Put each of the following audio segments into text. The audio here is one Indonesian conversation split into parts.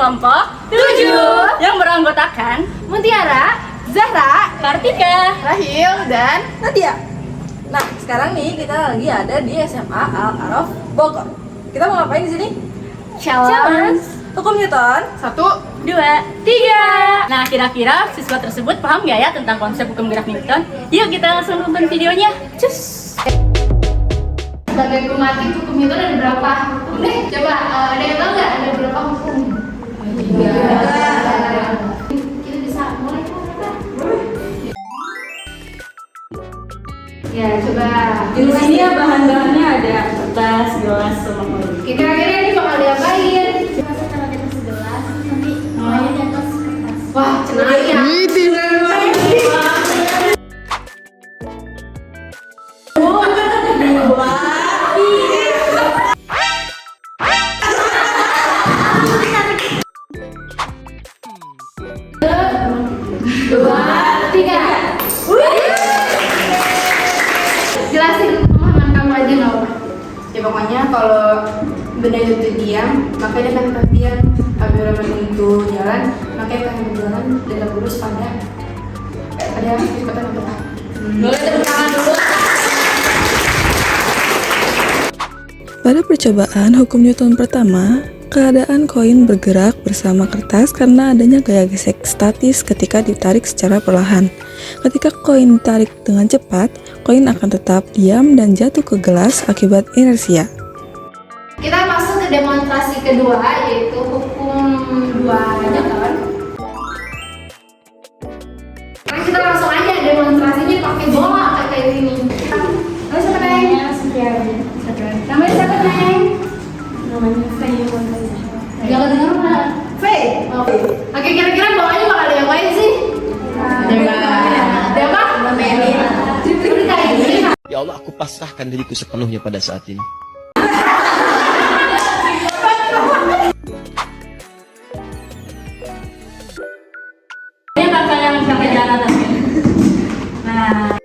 kelompok 7 yang beranggotakan Mutiara, Zahra, Kartika, Rahil, dan Nadia. Nah, sekarang nih kita lagi ada di SMA Al-Araf Bogor. Kita mau ngapain di sini? Challenge Hukum Newton. 1, 2, 3. Nah, kira-kira siswa tersebut paham nggak ya tentang konsep hukum gerak Newton? Yuk kita langsung nonton videonya. Cus. sebagai pematih hukum Newton ada berapa hukum deh? Coba ada yang tahu nggak ada berapa hukum? 3. Kita bisa mulai kan? Ya, coba. Di sini ya bahan-bahannya ada kertas, gelas, sama koin. Kira-kira ini bakal diapain? Masa kalau di atas gelas, nanti mulainya di atas kertas. Wah, cenayang. Dua, tiga. Jelasin pemahaman kamu aja nggak apa? Ya pokoknya kalau benda itu diam, maka dia akan tetap diam. Apabila benda itu jalan, maka dia akan berjalan dan lurus pada kecepatan yang tetap. Boleh tepuk tangan dulu. Pada percobaan hukum Newton pertama, keadaan koin bergerak bersama kertas karena adanya gaya gesek statis ketika ditarik secara perlahan. Ketika koin ditarik dengan cepat, koin akan tetap diam dan jatuh ke gelas akibat inersia. Kita masuk ke demonstrasi kedua, yaitu hukum 2 Newton. Nah, kita langsung aja demonstrasinya pakai bola kayak gini. Lalu siapa nanya? Namanya siapa nanya? Namanya Faye Montaigne. Jangan denger mana? Faye. Oke, kira-kira bolanya bakal diapain sih? Debat. Udah kayak gini. Ya Allah, aku pasrahkan diriku sepenuhnya pada saat ini. Ini kakak yang sampai jalan tadi. Nah,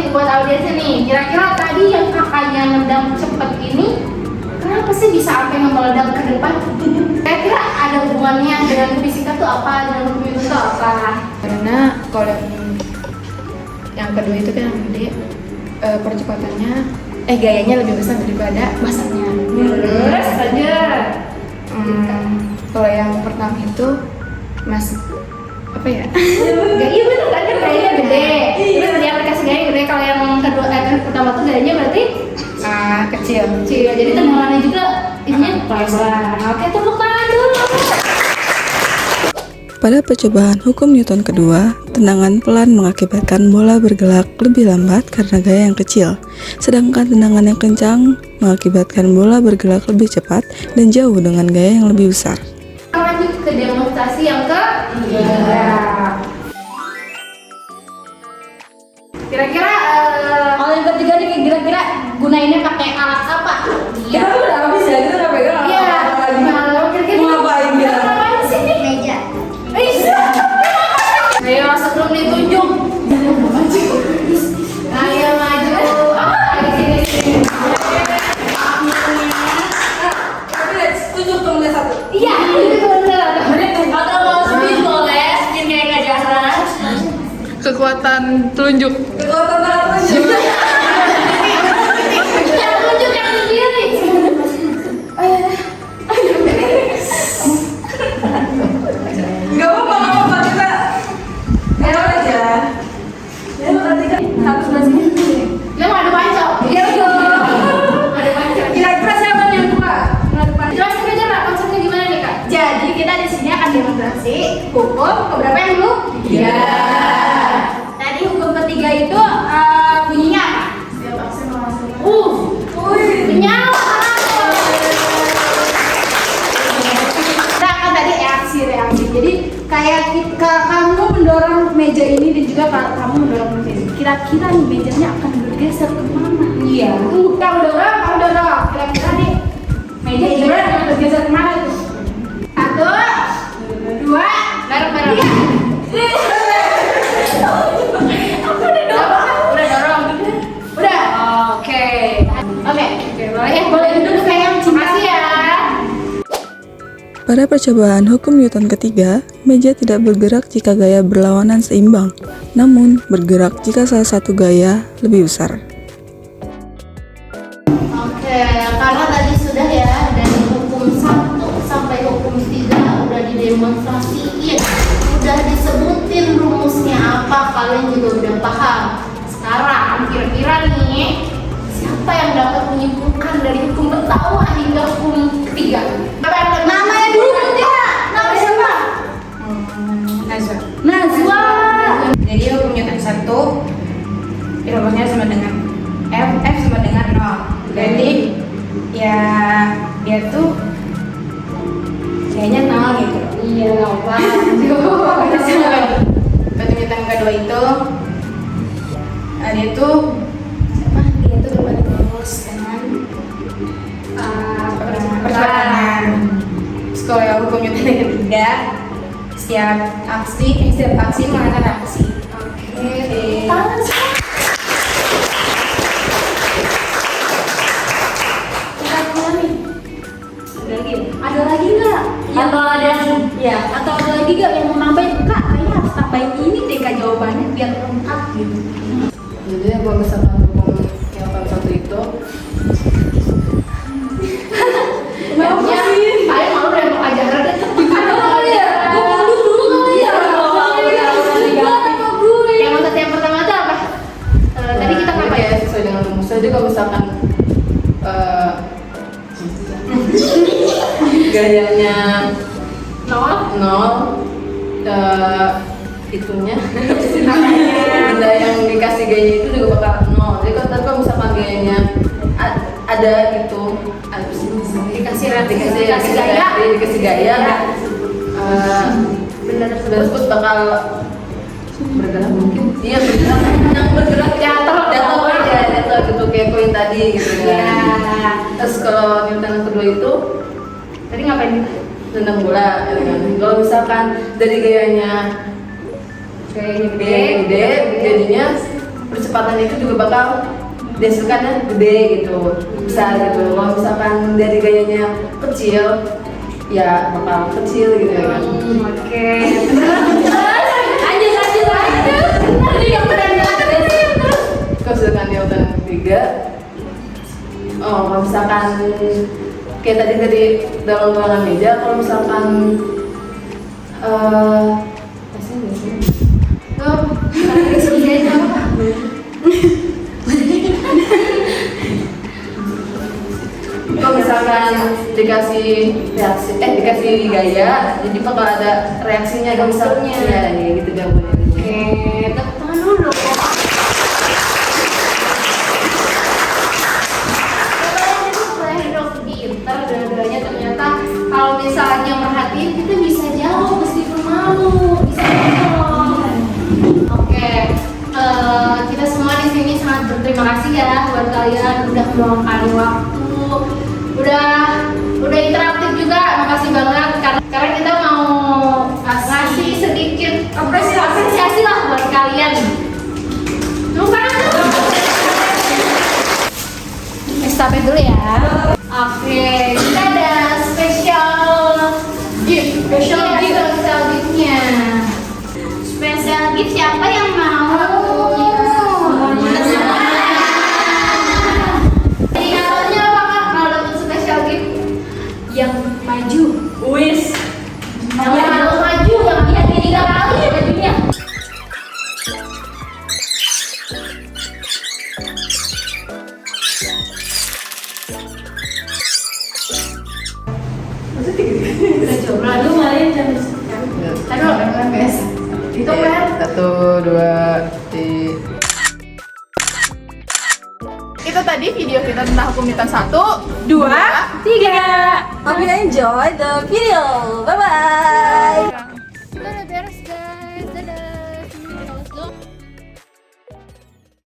Buat audiensnya nih, kira-kira tadi yang kakaknya nendang cepet ini kenapa sih bisa sampai ngemeledak ke depan? Kira-kira ada hubungannya dengan fisika tuh apa, dengan hukum itu tuh apa? Karena kalau yang kedua itu kan yang gede, percepatannya gayanya lebih besar daripada masanya. Terus aja. Kalau yang pertama itu apa ya? Iya bener kan, gayanya gede. Terus dia aplikasi gaya gede. Kalau yang kedua, yang pertama tuh gayanya berarti Kecil. kecil. Jadi tendangannya juga ininya lebar. Oke, tepuk tangan dulu. Pada percobaan hukum Newton kedua, tendangan pelan mengakibatkan bola bergerak lebih lambat karena gaya yang kecil, sedangkan tendangan yang kencang mengakibatkan bola bergerak lebih cepat dan jauh dengan gaya yang lebih besar. Kita lanjut ke demonstrasi yang ketiga. Kira-kira kalau yang ketiga nih kira-kira gunainnya pakai alat apa? Kita tuh udah habis ya, kita udah pegang. Iya. Apa lagi? Nah, kira-kira Mau ngapain dia? ngapain sih ini? Meja. Ayo sebelum ditunjuk. Ayo maju. Di sini. Tapi tunjuk dong dia satu. Iya, itu benar. atau mau spin boleh, spin kayak Kak Zahra. Kekuatan telunjuk. Kekuatan tangan juga. Yang tunjuk yang sendiri. Gak apa-apa kita. Ayo aja. Ya nanti kan satu sebelah sini. Dia mau adu pancok. Iya dong. Adu pancok. Kira-kira siapa yang dua? Jelasin aja lah konsepnya gimana nih Kak? Jadi kita di sini akan demonstrasi Hukum keberapa yang dulu? Iya. Tadi hukum ketiga itu bunyinya apa? Menyala. Kita akan tadi reaksi. Jadi kayak kamu mendorong meja ini dan juga kamu mendorong meja ini. Kira-kira nih mejanya akan bergeser kemana? Iya. Kamu dorong. Kira-kira nih meja ini akan bergeser kemana tuh? 1, 2, bareng-bareng. Aku udah dorong. Udah. Oke, boleh duduk sayang. Makasih ya. Pada percobaan hukum Newton ketiga, meja tidak bergerak jika gaya berlawanan seimbang, namun bergerak jika salah satu gaya lebih besar. Oke, karena tadi sudah ya dari hukum 1 sampai hukum 3 udah didemonstrasiin, udah disebutin rumusnya apa, kalian juga udah paham. Sekarang kira-kira nih siapa yang dapat menyimpulkan dari hukum pertama hingga hukum ketiga? Namanya dulu ya, nama siapa? Najwa. Jadi hukum Newton 1 rumusnya sama dengan F sama dengan 0. Jadi ya dia tuh kayaknya 0 gitu. Iya, nggak apa. Batu Newton kedua itu dia tuh siapa? Dia tuh berbanding lurus dengan percepatan. Kalau yang hukum Newton yang ketiga, setiap aksi mengandung reaksi. Oke. Ada lagi nggak? Atau ada ya? Atau ada lagi nggak yang mau nambahin? Kak, kayaknya harus tambahin ini deh kak jawabannya biar lengkap gitu. Jadi kalau misalkan hukum yang satu itu Kalian mau udah mau ajaran deh. Yang pertama itu apa? Tadi kita ngapain? ya sesuai dengan rumus. Jadi kalau misalkan gayanya 0 itunya benda yang dikasih gayanya itu juga bakal 0. Jadi kalau misalkan gayanya ada itu dikasih gaya benda tersebut bakal bergerak mungkin yang bergerak jatuh gitu kayak koin tadi gitu kan. Terus kalau Newton kedua itu Tadi ngapain? tendang bola gitu kan. Kalau misalkan dari gayanya gede jadinya percepatan itu juga bakal dihasilkannya gede gitu, besar gitu. Kalau misalkan dari gayanya kecil ya bakal kecil gitu ya kan. Oke. Lanjut. Kalau misalkan Newton ketiga, kalau misalkan kayak tadi dalam ruangan meja, kalau misalkan kalau misalkan dikasih gaya, jadi bakal ada reaksinya kalau misalnya ya gitu jawabannya. Oke, tepuk tangan dulu. Pintar dua-duanya ternyata kalau misalnya merhatiin kita bisa jawab meskipun malu, bisa jawab. Oke, kita semua di sini sangat berterima kasih ya buat kalian udah meluangkan waktu, udah interaktif juga, makasih banget karena kita mau ngasih sedikit apresiasi lah buat kalian. Lupa estafet dulu ya. Oke, kita ada special gift-nya. Special gift siapa yang mau? Indikatornya apa kak kalau dapat special gift? Yang maju. Wis. Yang harus maju, yang lihat ini kali ya bajunya. Lalu kalian jangan disebutkan. Aduh, guys. Itu kan 1, 2, 3. Itu tadi video kita tentang hukum Newton 1, 2, 3. Hope you enjoy the video. Bye bye.